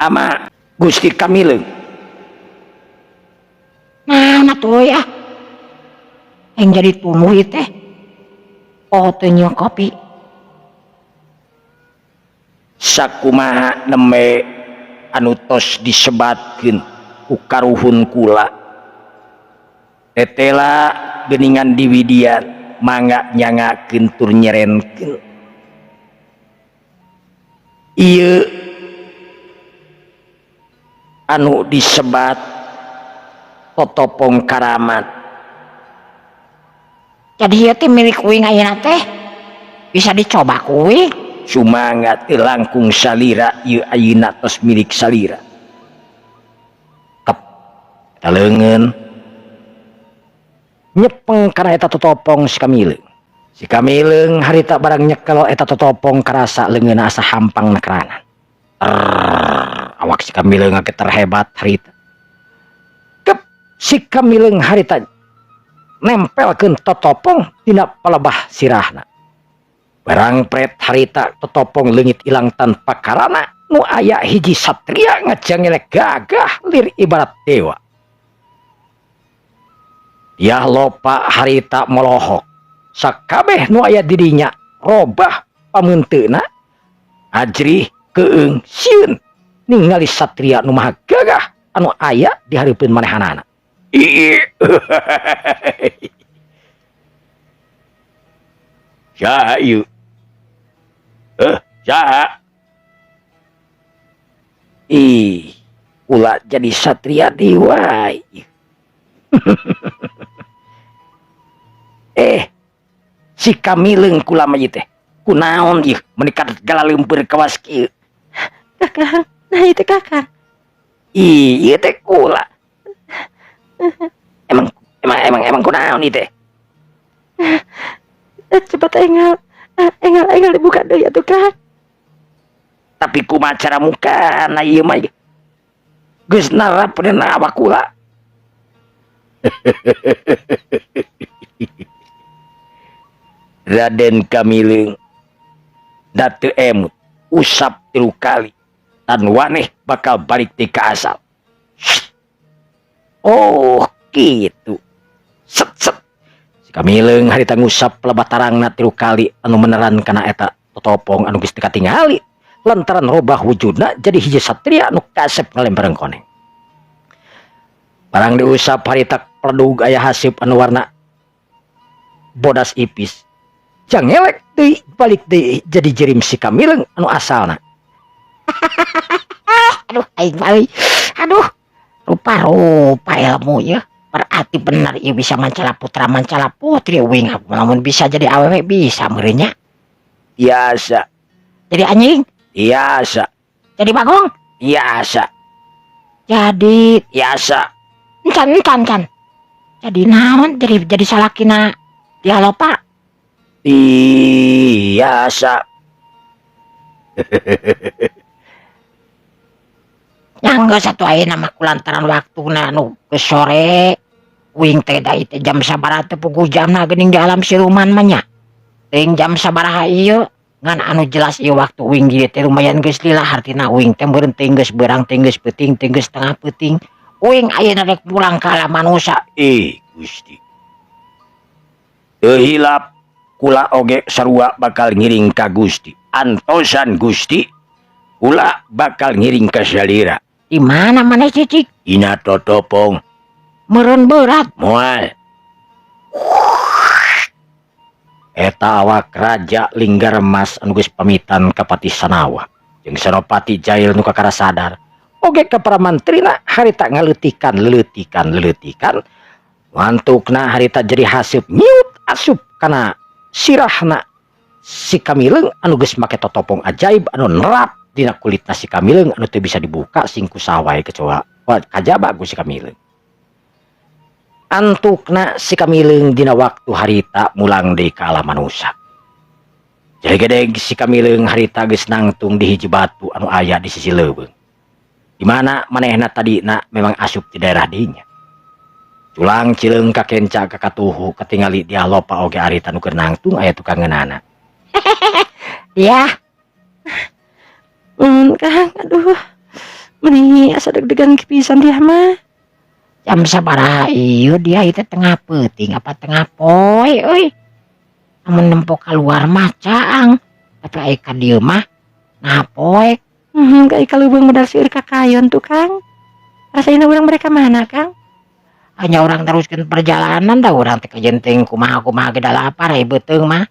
[SPEAKER 1] Ama Gusti Kamileung.
[SPEAKER 2] Nah tuh ya yang jadi tumuh teh teu kopi
[SPEAKER 1] Sakumaha neme anu tos disebatkeun ku karuhun kula tetela geuningan diwidian mangga nyangakeun tur nyerenkeun ieu anu disebat totopong karamat.
[SPEAKER 2] jadi ieu teh milik uing ayeuna teh bisa dicoba kuing
[SPEAKER 1] Sumangga teu langkung salira ieu ayeuna tos milik salira. Kep taleungeun nyepeng kana eta totopong si Kamileung. Si Kamileung harita barang nyekel eta totopong karasa leungeunna asa hampang nekeranan. Awak si Kamileung geter hebat harita. Kep si Kamileung harita nempelkeun totopong dina palebah sirahna. Barang pret harita totopong leungit ilang tanpa karana nu aya hiji satria ngajangelek gagah lir ibarat dewa. Dia lopa harita molohok sakabeh nu aya dirinya robah pamunteuna ajrih keung sieun ningali satria nu maha gagah anu aya di hareupeun manehanana. Saha ieu? Saha? Ulah jadi satria dewa. Si Kamileung kula mah teh kunaon ieu menikat gala leumpeur kawas kieu?
[SPEAKER 3] Kakang, nah itu kakang.
[SPEAKER 1] Ieu teh kula. Emang kunaon ieu teh?
[SPEAKER 3] Cepat engal dibuka deui atuh Kang.
[SPEAKER 1] Tapi kumaha cara mukana ieu mah geus narapeunna awak kula. Raden Kamileung datu emut usap 3 kali dan waneh bakal balik ti ka asal. Oh gitu. Set si Kamileung harita ngusap lebat tarangna 3 kali anu meneran kana eta totopong anu geus teu katingali lantaran robah wujudna jadi hiji satria anu kasep ngalempareng koneng. Barang diusap harita pledug aya hasip anu warna bodas ipis. Jangelek deui balik deui jadi jerim si Kamileung anu asalna.
[SPEAKER 2] aduh aing balik aduh rupa-rupa ilmu ya berarti benar ieu bisa mancala putra mancala putri uing lamun bisa jadi awewe bisa meureunnya.
[SPEAKER 1] Biasa.
[SPEAKER 2] Jadi anjing
[SPEAKER 1] Biasa.
[SPEAKER 2] jadi bagong
[SPEAKER 1] Biasa.
[SPEAKER 2] jadi
[SPEAKER 1] Biasa.
[SPEAKER 2] encan jadi naon jadi salakina dia lopa
[SPEAKER 1] Biasa.
[SPEAKER 2] nyangga satu ayeuna mah kulantaran waktuna anu geus sore uing teh da teh jam sabaraha teh puguh jamna geuning di alam siluman mah nya teuing jam sabaraha ieu ngan anu jelas ieu waktu uing ieu teh lumayan geus lila hartina uing teh meureun teh geus beurang teh geus peuting teh geus tengah peuting uing ayeuna rek pulang ka alam manusia.
[SPEAKER 1] Gusti teu hilap kula oge sarua bakal ngiring ka Gusti antosan Gusti kula bakal ngiring ka salira.
[SPEAKER 2] Di mana maneh cicik
[SPEAKER 1] Ina totopong
[SPEAKER 2] meureun berat
[SPEAKER 1] moal eta awak raja Linggar Emas anu geus pamitan ka Pati Sanawa jeung Senopati Jail nu kakara sadar oge ka para mantrina harita ngaleutikan mantukna harita jadi haseup nyiut asup kana sirahna si Kamileung anu geus make totopong ajaib anu nerap dina kulitna si Kamileung anu teu bisa dibuka sing kusawae kecoa kajaba ku si Kamileung. Antukna si Kamileung dina waktu harita mulang deui ka alam manusia. Jadi gedeg si Kamileung harita geus nangtung di hiji batu anu aya di sisi leuweung. Di mana manehna tadina memang asup di daerah dinya. Tulang cileung ka kenca ka katuhu katingali dia lopa oge arita nu keur nangtung aya tukang ngeunana.
[SPEAKER 2] Ya,
[SPEAKER 3] Kang, aduh. Meni asa deg-degan pisan dia mah.
[SPEAKER 2] jam sabaraha ieu dia itu tengah peuting apa tengah poe euy. Amun nempo keluar mah caang. Tapi aya ka dieu mah nah poe.
[SPEAKER 3] Kayak kaleubeung modal seueur ka kayon tuh, Kang. Rasaina urang mereka mana, Kang?
[SPEAKER 2] Hanya orang teruskan perjalanan dah orang teh kejenting kumaha-kumaha ge da lapar beuteung mah.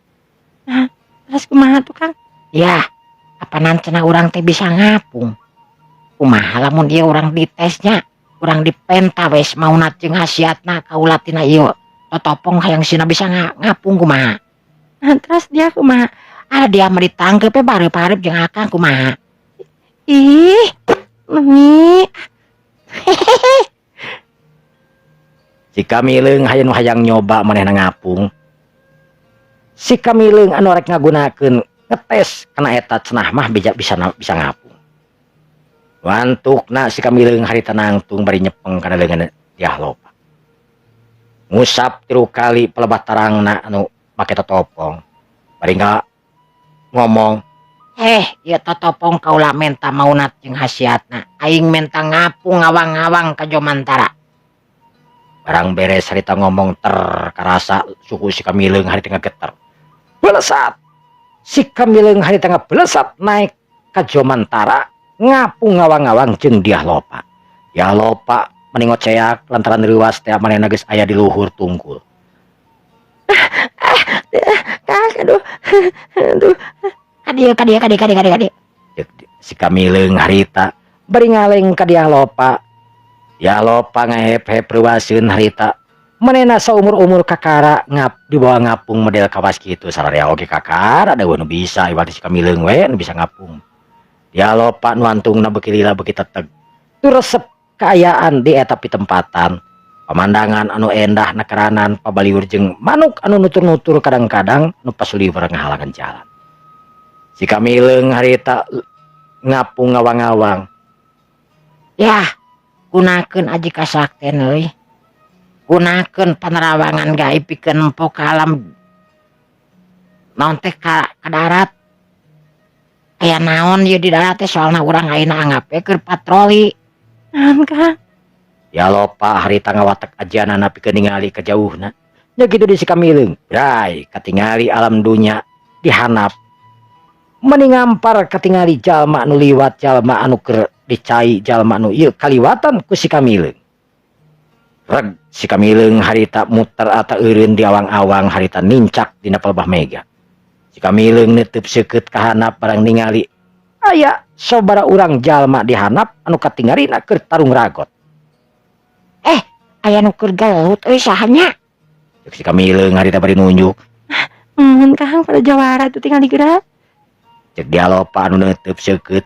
[SPEAKER 3] Terus kumaha tuh, Kang?
[SPEAKER 2] Ya, apa nancena orang teh bisa ngapung. Kumaha lamun ieu orang ditesnya, orang dipenta wes mauna jeung hasiatna kaula tina ieu totopong hayang sina bisa ngapung kumaha.
[SPEAKER 3] Terus dia kumaha?
[SPEAKER 2] Dia mah ditangkep bareup-bareup jeung akang kumaha.
[SPEAKER 3] Ih, Meni.
[SPEAKER 1] Si Kamileung hayang hayang nyoba manehna ngapung. Si Kamileung anu rek ngagunakeun ngetes kana eta cenah mah bisa ngapung. Wantukna si Kamileung harita nangtung bari nyepeng kana leungeun Diah Lopa. Ngusap 3 kali pelebat tarangna anu make totopong. Bari ngomong,
[SPEAKER 2] Ieu totopong kaula menta maunat jeung hasiatna. Aing menta ngapung ngawang-ngawang ka Jomantara.
[SPEAKER 1] barang beres harita ngomong karasa suku si Kamileung harita ngageter. Belesat. Si Kamileung harita ngabelesat naik ka Jomantara ngapung ngawang-ngawang jeung Diah Lopa. Diah Lopa meningot ceak lantaran riwas teh manehna geus aya di luhur tungkul.
[SPEAKER 3] Kang, aduh.
[SPEAKER 2] Kadi.
[SPEAKER 1] Si Kamileung harita bari ngaleng ka Diah Lopa. Diah Lopa ngahep-hep riwaseun harita. Manehna saumur-umur kakara dibawa ngapung model kawas kitu sararea oge kakara da nu bisa ibarat si Kamileung we nu bisa ngapung. Diah Lopa nu antungna beuki lila beuki teteg. Tu resep kaayaan di eta pitempatan. Pemandangan anu endah nakeranan pabaliur jeung manuk anu nutur-nutur kadang-kadang nu pasuliwer ngahalangan jalan. Si Kamileung harita ngapung ngawang-ngawang.
[SPEAKER 2] Ya, gunakeun aji kasakten euy. Gunakeun panerawangan gaib pikeun empo ka alam naon teh ka darat. Aya naon ieu di darat teh soalna urang ayeuna anggap keur patroli.
[SPEAKER 3] Naon, Kang?
[SPEAKER 1] Diah Lopa harita ngawatek ajanana pikeun ningali kajauhna. Nya kitu di si Kamileung. Brai katingali alam dunya dihanap. Meni ngampar katingali jalma anu liwat jalma anu keur dicai jalma anu ieu kaliwatan ku si Kamileung. Reg si Kamileung harita muter ata eureun di awang-awang harita nincak dina pelbah mega. Si Kamileung neuteub seukeut ka handap barang ningali aya sabara urang jalma dihanap anu katingalina keur tarung ragot.
[SPEAKER 2] Aya nu keur gelut euy saha nya?
[SPEAKER 1] Cek si Kamileung harita bari nunjuk.
[SPEAKER 3] Kang pada jawara tuh tinggal digerak.
[SPEAKER 1] Cek Diah Lopa anu neuteub seukeut.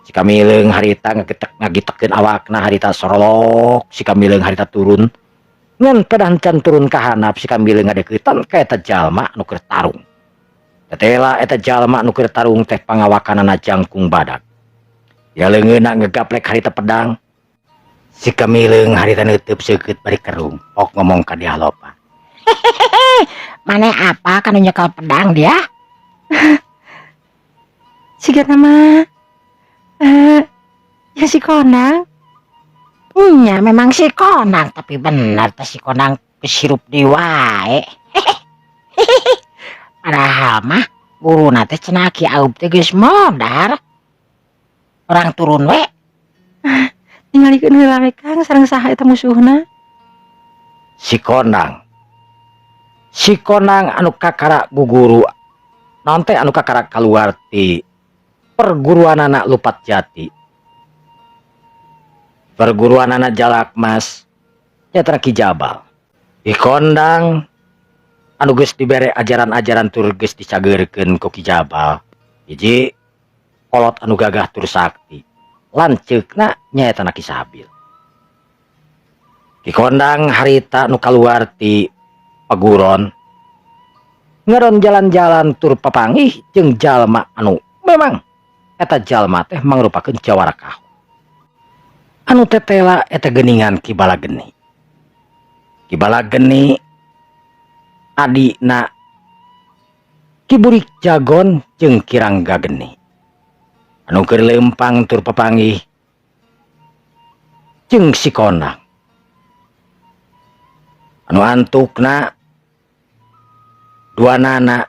[SPEAKER 1] Si Kamileung harita ngagitekeun awakna harita sorolok. Si Kamileung harita turun. Ngan kedan can turun ka handap si Kamileung ngadekeutan ka eta jalma anu keur tarung. Tetela eta jalma anu keur tarung teh pangawakanana jangkung badak. Ya leungeunna ngegaplek harita pedang. Si Kamileung harita neuteub seukeut bari kerung. Pok ngomong ka Diah Lopa.
[SPEAKER 2] Maneh apa kan nyekel pedang dia?
[SPEAKER 3] Siga nama. Ya si Konang.
[SPEAKER 2] Nya memang si Konang, tapi benar teh si Konang kesirup di wae. Padahal mah guruna teh cenah Ki Aub teh geus modar. Orang turun we.
[SPEAKER 3] Tinggalikeun heula we, Kang, sareng saha eta musuhna?
[SPEAKER 1] Si Konang anu kakara guguru. Naon teh anu kakara kaluar ti perguruanana Lupat Jati. Perguruanana Jalakmas nyata Ki Jabal. Ki Kondang anu geus dibere ajaran-ajaran tur geus dicageurkeun ku Ki Jabal. Hiji kolot anu gagah tur sakti. Lanceukna nyaeta Ki Sabil. Ki Kondang harita nu kaluar ti paguron ngaron jalan-jalan tur papanggih jeung jalma anu memang eta jalma teh mangrupakeun jawara kaho. Anu tetela eta geuningan Ki Balageni. Kibala geni adina Kiburik Jagon jeung Kirangga Geni anu keur lempang tur papanggih jeung si Kondang anu antukna duanana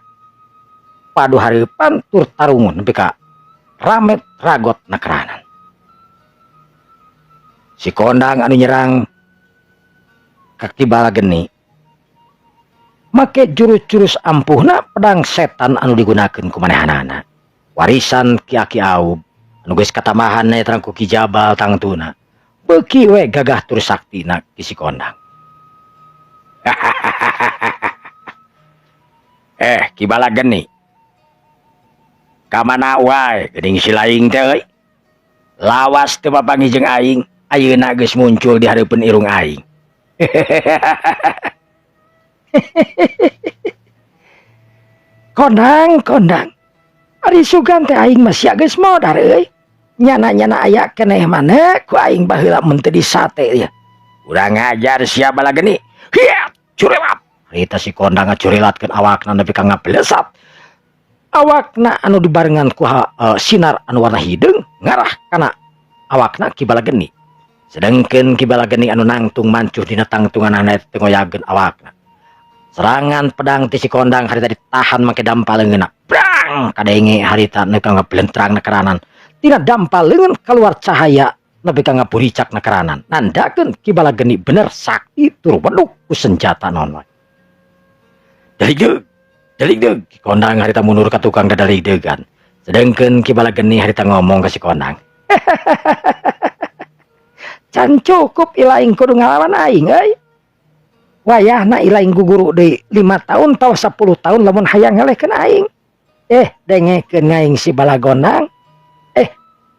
[SPEAKER 1] padu hareupan tur tarungun nepi ka ramet ragot nakeranan. Si Kondang anu nyerang ka Kibala Geni make jurus-jurus ampuhna pedang setan anu digunakeun ku manehanana. Warisan Ki Aki Aub anu geus katamahan netrang ku Ki Jabal tangtuna. Beuki we gagah tur saktina ki si Kondang. Kibala Geni. Ka mana wae geuning si laing teh euy. Lawas teu papanggih jeung aing, ayeuna geus muncul di hareupeun irung aing. Kondang ari sugan teh aing masih geus modar euy. Nyana-nyana aya keneh maneh ku aing baheula mun teu disate ya. Urang ngajar sia Bala Geni. Hiat curelat. Rita si Kondang ngacurilatkeun awakna nepi ka ngablesat. Awakna anu dibarengan ku sinar anu warna hideung ngarah kana awakna Kibala Geni. Sedengkeun Kibala Geni anu nangtung mancuh dina tangtunganna teu ngoyageun awakna. Serangan pedang ti si Kondang harita ditahan make dampaleungeunna. Brang kadenge harita nepi ka ngablentrang nakeranan. Tina dampaleungeun keluar cahaya nepi ka ngapuricak nakeranan. Nandakeun Kibala Geni bener sakti tur weduk ku senjata naon wae. Dalig deug Kondang harita mundur ka tukang dadalig deugan. Sedengkeun Kibala Geni harita ngomong ka si Kondang. Can cukup ilaing kudu ngalawan aing euy. Wayahna ilaing guguru deui 5 tahun tawa 10 tahun lamun hayang ngalehkeun aing. Dengekeun aing si Bala Gondang.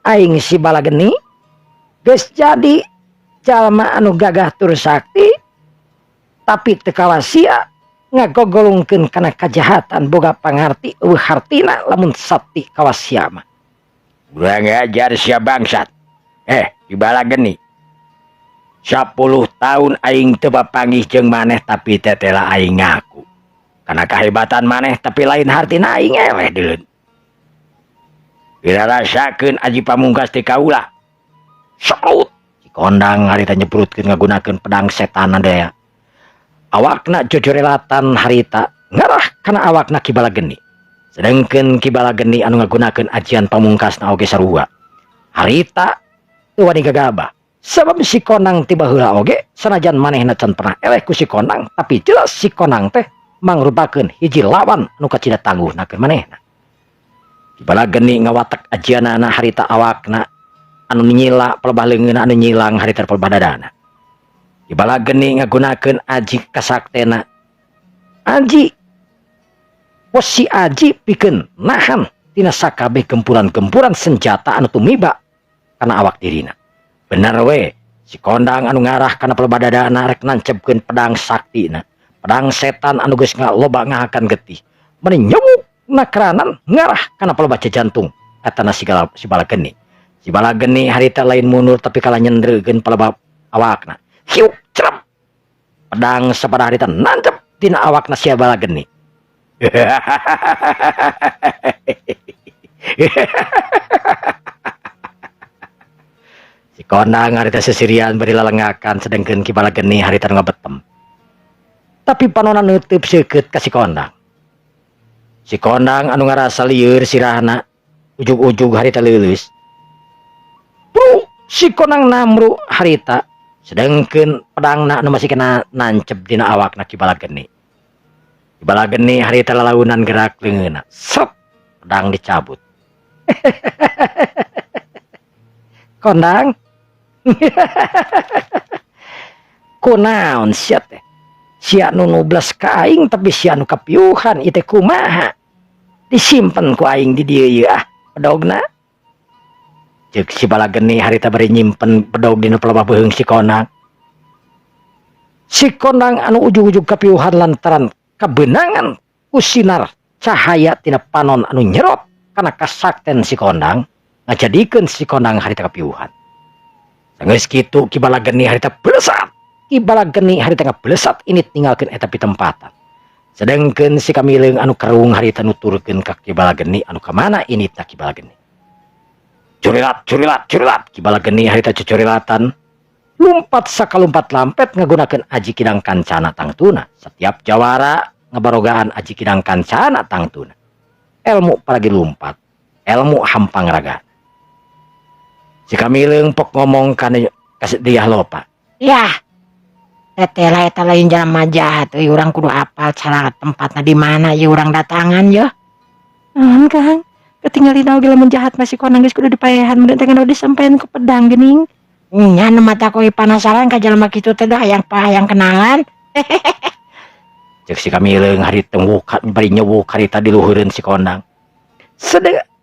[SPEAKER 1] Aing si Bala Geni geus jadi jalma anu gagah tur sakti tapi teu kawas sia ngagogolungkeun kana kajahatan boga pangarti eueuh hartina lamun sakti kawas sia mah. Urang ngajar sia bangsat. Kibala Geni 10 tahun aing teu papanggih jeung maneh tapi tetela aing ngaku. Kana kahebatan maneh tapi lain hartina aing eleh deulun. Bila rasakeun aji pamungkas ti kaula. Saut si Kondang harita nyebrutkeun ngagunakeun pedang setan daya. Awakna jojorelatan harita ngarah kana awakna Kibala Geni. Sedengkeun Kibala Geni anu ngagunakeun ajian pamungkasna oge sarua. Harita teu wani gagabah. Sabab si Kondang tiba heula oge sanajan manehna can pernah eleh ku si Kondang tapi jelas si Kondang teh mangrupakeun hiji lawan anu kacida tangguhnakeun manehna. Kibala Geni ngawatek ajianana harita awakna anu nyila pelebah leungeunna anu nyilang harita pelebah dadana. Kibala Geni ngagunakeun aji kasaktena. Aji wesi aji pikeun nahan tina sakabeh gempuran-gempuran senjata anu tumiba kana awak dirina. Bener we, si Kondang anu ngarah kana pelebah dadana rek nancepkeun pedang saktina. Pedang setan anu geus loba ngahakan getih. Meni nyemuk nakeranan ngarah kana pelebah jantung katana si Bala Geni. Si Bala Geni harita lain mundur tapi kalah nyendregeun pelebah awakna. Hiu cerep. Pedang sabaraha harita nancep tina awakna si Bala Geni. Si Kondang harita sesirian beri lalengakan sedengkeun Kibala Geni harita ngabetem. Tapi panonan neuteub seukeut ka si Kondang. Si Kondang anu ngarasa lieur sirahna ujug-ujug harita leuleus. Si Kondang namru harita sedengkeun pedangna anu masih kena nancep dina awakna Kibala Geni. Kibala Geni harita lalaunan gerak leungeunna. Sep pedang dicabut. Kondang kunaon sia teh? Sia nu nublas ka aing tapi sia nu kapiuhan ieu teh kumaha? Disimpen ku aing di dieu ieu pedogna. Ceuk si Bala Geni harita bari nyimpen pedog dina pelebah beuheung si Kondang. Si Kondang anu ujug-ujug kapiuhan lantaran kabeunangan ku sinar cahaya tina panon anu nyerot kana kasakten si Kondang ngajadikeun si Kondang harita kapiuhan. Geus kitu Kibala Geni harita beresat
[SPEAKER 2] Kibala geni harita ngablesat ini tinggalkan eta pitempatan. Sedangkan si Kamileung anu kerung harita nuturkeun ka kibala geni anu kamana ini tak kibala geni. Curilat, curilat, curilat, kibala geni harita cucurilatan. Lumpat sakalumpat lampet ngagunakeun aji kidang kancana tangtuna. Setiap jawara ngabarogaan aji kidang kancana tangtuna. Ilmu paragi lumpat, ilmu hampang raga. Si Kamileung pok ngomong kana kasih dia lopa.
[SPEAKER 3] Yah, tetela eta lain jalan jahat, urang kudu apal cara tempatnya di mana ya urang datangan ya. Kang, ketinggalin oge lamun jahat masih konang geus kudu dipaehan mun teh kana disampean ke pedang geuning.
[SPEAKER 2] Nya nu mata koi penasaran ka jelema kitu teh hayang kenalan. Cek si Kamileung hari tembuk bari nyewuk harita di luhureun si kondang.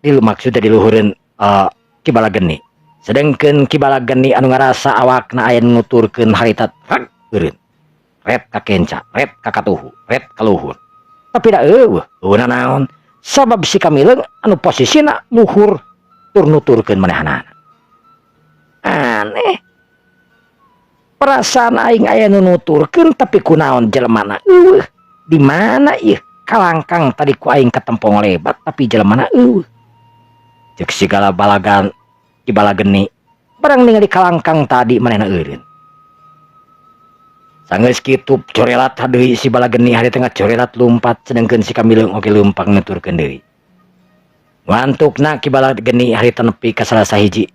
[SPEAKER 2] Maksudnya di luhureun kibala geni. Sedangkan kibala geni anu ngarasa awakna aya nuturkeun harita eureun. Ret ka kenca, ret ka katuhu, ret ka luhur. Tapi da eueuh naon? Sabab si Kamileung anu posisina luhur tur nuturkeun manehanana. Aneh. Perasaan aing aya nu nuturkeun tapi kunaon jelemana eueuh. Di mana ieu? Kalangkang tadi ku aing ketempong lebat tapi jelemana eueuh. Cek sigala balagan kibala geni barang ningali kalangkang tadi manehna eureun. Sanggeus kitu corelat deui si bala geni hari tengah corelat lumpat sedengkeun si Kamileung oge leumpang nuturkeun deui. Ngantukna kibala geni hari nepi ka salah sahiji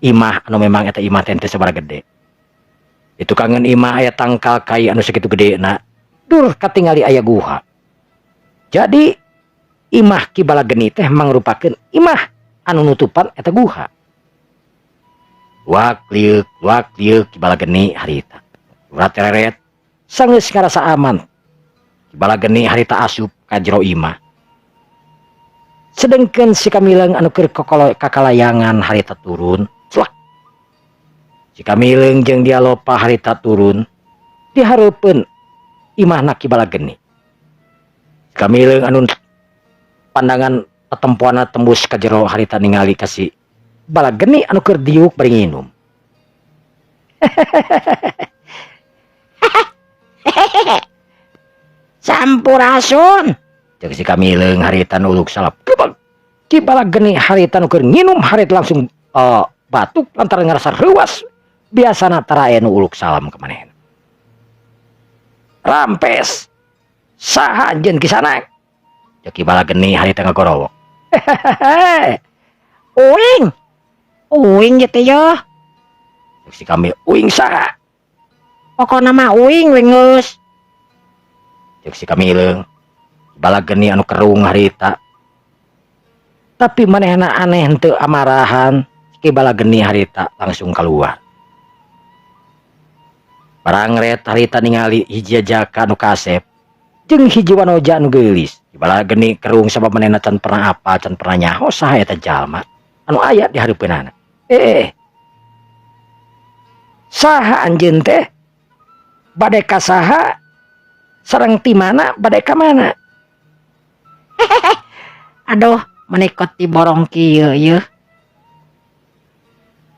[SPEAKER 2] imah anu memang eta imah teh teu sabaraha gede. Itu kangen imah aya tangkal kai anu sakitu gedena. Dur katingali aya guha. Jadi imah kibala geni teh mangrupakeun imah anu nutupan eta guha. Wak liuk kibala geni harita. Urat tereret sanggeus ngarasa aman. Kibala geni harita asup ka jero imah. Sedengkeun si Kamileung anu keur kakalayangan harita turun, celak. Si Kamileung jeung dia lopa harita turun di hareupeun imahna kibala geni. Si Kamileung anu pandangan tetempoana tembus ka jero harita ningali ka si bala geni anu keur diuk bari nginum. Sampurasun. Cek si Kamileung harita uluk salap. Gebag. Kibala geni harita nu keur nginum harita langsung batuk lantaran ngarasa reuwas. Biasana tara aya nu uluk salam ka manehna. Rampes. Saha anjeun kisana? Cek kibala geni harita ngagorowok. Uing. Uing gitu ya. Cek si Kamil, uing saha? Pokokna mah uing geus. Cek si Kamileung. Bala geni anu kerung harita. Tapi manehna aneh henteu amarahan. Kibala geni harita langsung keluar. Parangret harita ningali hiji jaka anu kasep jeung hiji wanoja anu geulis. Kibala geni kerung sabab manehna can pernah apa, can pernah nyaho saha eta jalma anu aya di hareupeunana. Saha anjeun teh? Bade ka saha? Sareng ti mana bade ka mana? Aduh, menikot di borong kieu yeuh.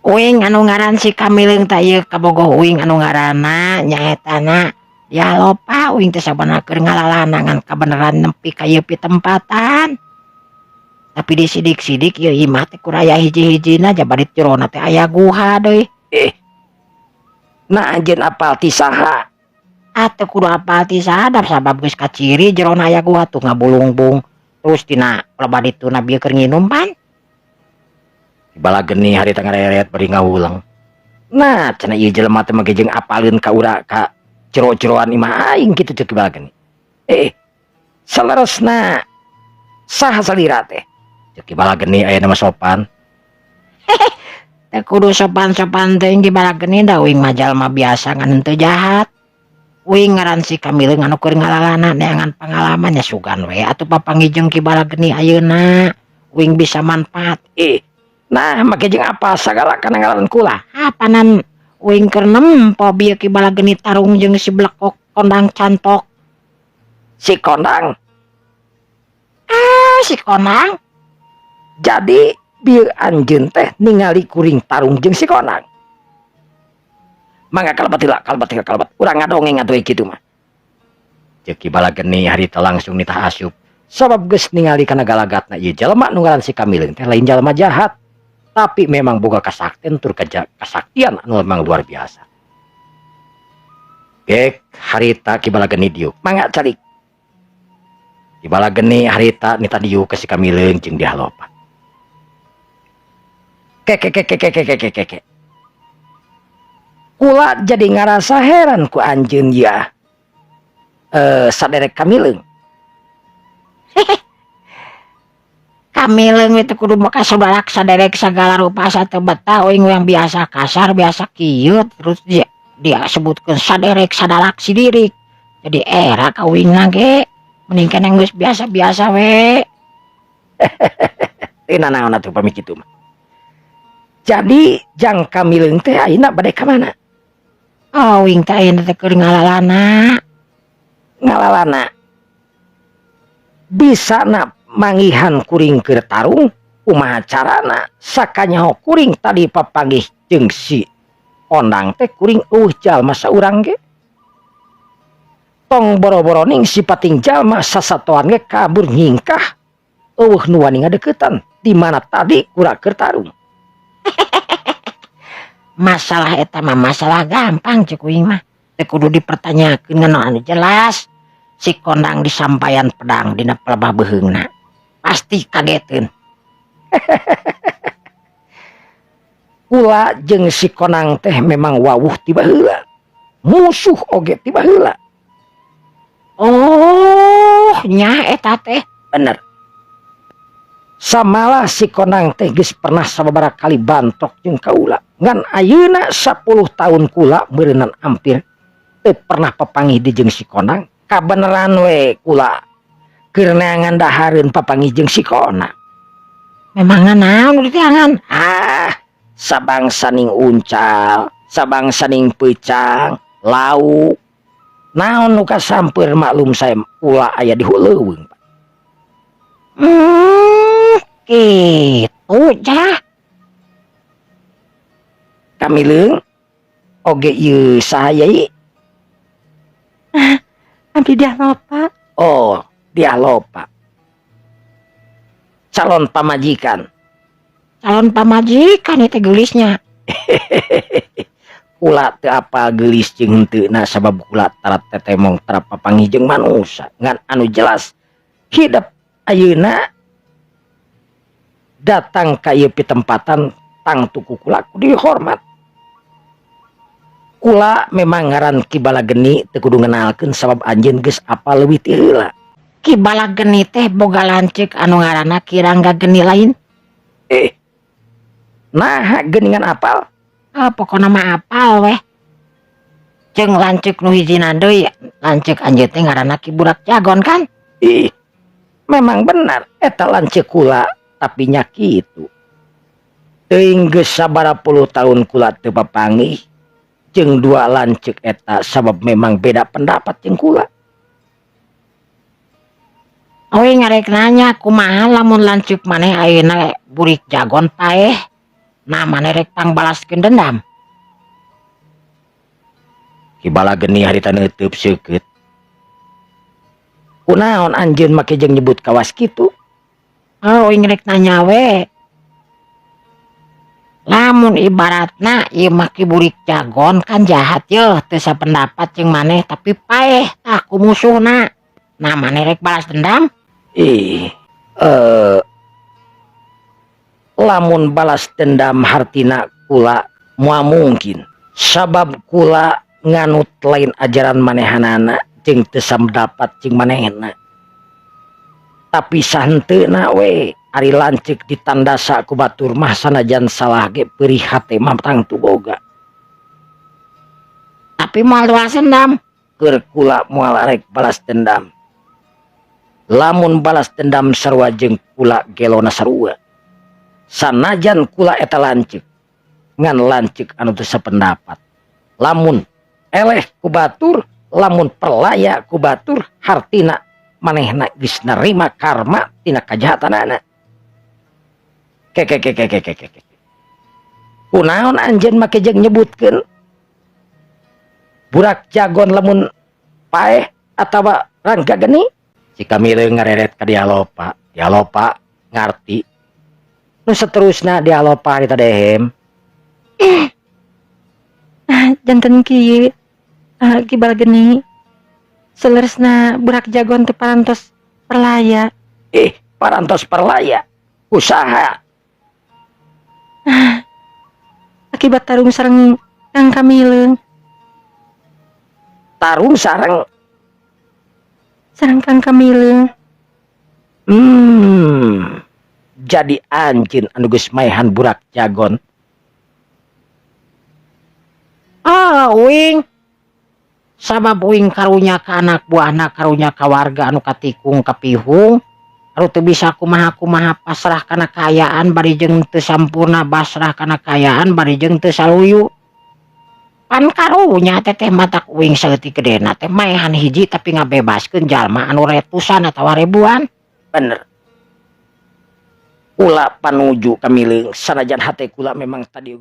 [SPEAKER 2] Uing anu ngaran si Kamileung teh ieu kabogoh uing anu ngaranna nyaetana ya lopa uing teh sabana keur ngalalanangan kabeneran nepi ka ieu pitempatan. Tapi di sidik-sidik ieu imah teh kuraya hiji-hijina jabadit jerona teh aya guha deui. Nah anjeun apal ti saha? Atuh kudu apal ti sadap sabab geus kaciri jerona aya guha tuh ngabulungbung. Terus tina lebat itu nabi keur nginum pan. Bala geni harita ngareret bari ngawulang. Nah, cenah ieu jelema teh mage jeung apaleun ka ura ka jero-jeroan imah aing kitu ceuk bala geni. Saleresna saha salira teh? Ceuk bala geni aya nama sopan. Teh kudu sopan-sopan teh di bala geni da uing mah jalma biasa ngan henteu jahat. Uing ngaran si Kamileung anu keur ngalalana neangan pengalaman ya sugan we atuh papanggih ki bala geni ayeuna. Uing bisa manfaat. Nah make jeung apa sagala kana ngaran kula. Apanan uing keur nempo bieu ki bala geni tarung jeung si blekok kondang cantok. Si kondang? Si kondang. Jadi bieu anjeun teh ningali kuring tarung jeung si kondang. Mangga kalbat urang ngadongeng atuh kitu mah.
[SPEAKER 1] Ceuk Ki Balageni harita langsung nitah asup.
[SPEAKER 2] Sabab geus ningali kana galagatna ieu jelema nu ngaran si Kamileung teh lain jalma jahat, tapi memang boga kasaktian tur kasaktian anu memang luar biasa.
[SPEAKER 1] Gek harita Ki Balageni diuk.
[SPEAKER 2] Mangga calik.
[SPEAKER 1] Ki Balageni harita nitah diuk ka si Kamileung jeung dihalopan.
[SPEAKER 2] Kek. Kula jadi ngarasa heran ku anjeun ya. Saderek Kamileung. Kamileung itu kudu maka saudara saderek segala rupa satebeta oing yang biasa kasar biasa kieu terus dia sebutkeun saderek sadarak sidirik. Jadi era kawingna ge mending kana geus biasa-biasa we. Teu nanaon atuh pami kitu mah. Jadi jang Kamileung teh ayeuna bade ka mana? Wing teh ayeuna teh keur ngalalana. Bisa na mangihan kuring keur tarung kumaha carana sakanyaho kuring tadi papanggih jeung si Ondang teh kuring jalma saurang ge. Tong boro-boro ning si pating jalma sasatoan ge kabur nyingkah nu wani ngadeuketan di mana tadi kurang keur tarung. Masalah eta mah masalah gampang cek uing mah. Teu kudu dipertanyakeun ngan anu jelas. Si Kondang disampaian pedang dina pelebah beheungna. Pasti kageteun. Kula jeung si Kondang teh memang wawuh ti baheula. Musuh oge ti baheula. Oh, nya eta teh. Bener. Samalah si Kondang teh geus pernah sababaraha kali bantok jeung kaula. Ngan ayeuna 10 tahun kula meureunnan hampir teu pernah papanggih di jeung si Kondang. Kabeneran we kula keur neangan dahareun papanggih jeung si Kondang. Memang naon di tangan? Sabangsa ning uncal, sabangsa ning peucang, lauk. Naon nu kasampeur maklum saya kula aya di Huleuweung. Kitu jah. Kamileung oge ieu sahaya ieu.
[SPEAKER 3] Abdi Dialopa.
[SPEAKER 2] Oh, Dialopa. Calon pamajikan. Calon pamajikan itu gelisnya. Kula teu apal gelis jeung henteu sabab kula tarat tetemong tarap papanggih jeung manusia. Ngan anu jelas hidup ayeuna datang ka ieu pitempatan tang tuku kula kudu dihormat. Kula memang ngaran Ki Balageni teu kudu ngenalkeun sabab anjeun geus apal leuwih ti heula. Ki Balageni teh boga lanceuk anu ngaranna Ki Rangga Geni lain. Nah, geuningan apal? Pokona mah apal weh. Jeung lanceuk nu hijina deui, lanceuk anjeun teh ngaranna Ki Budak Jagon kan? Memang benar eta lanceuk kula, tapi nya kitu. Teuing geus sabaraha puluh tahun kula teu papanggih jeung dua lanceuk eta sabab memang beda pendapat jeung kula. Oe ngarek nanya kumaha lamun lanceuk maneh ayeuna Burik Jagon paeh. Nah maneh rek pangbalaskeun dendam.
[SPEAKER 1] Ki Balageni harita neuteub seukeut.
[SPEAKER 2] Kunaon anjeun make jeung nyebut kawas kitu? Oe ngarek nanya we. Lamun ibaratna ieu mah Ki Burik Jagon kan jahat yeuh teu sapendapat jeung maneh tapi paeh tah ku musuhna. Nah maneh rek balas dendam? Lamun balas dendam hartina kula moal mungkin sabab kula nganut lain ajaran manehanana jeung teu sapendapat jeung manehna. Tapi sahenteuna we ari lanceuk ditandasa ku batur mah sanajan salah ge perih hate mah tang tu boga. Tapi moal balas dendam, keur kula moal rek balas dendam. Lamun balas dendam sarua jeung kula gelona sarua. Sanajan kula eta lanceuk ngan lanceuk anu teu sapendapat. Lamun eleh ku batur, lamun perlaya ku batur, hartina manehna geus narima karma tina kajahatanana. Kunaon anjeun make jeung nyebutkeun? burak jagon lamun paeh atawa rangga geni. Si Kamileng ngareret ka dialopa ngarti. Nu seterusna dialopa kita dehem.
[SPEAKER 3] Janten kieu kibal geni seleresna burak jagon teu parantos perlaya.
[SPEAKER 2] Parantos perlaya. Usaha.
[SPEAKER 3] Akibat tarung sareng Kang Kamileng.
[SPEAKER 2] Tarung sareng.
[SPEAKER 3] Sareng Kang Kamileng.
[SPEAKER 2] Jadi anjin anu geus maehan burak jagon. Uing. Sabab uing karunya ka anak buahna, karunya ka warga anu katikung kapihung. Anu teu bisa kumaha-kumaha pasrah kana kayaan bari jeung teu sampurna basrah kana kayaan bari jeung teu saluyu. Pan karunya teteh matak uing saeutik gedena teh maehan hiji tapi ngabebaskeun jalma anu retusan atawa ribuan. Bener. Kula panuju Kamileng sanajan hate kula memang tadi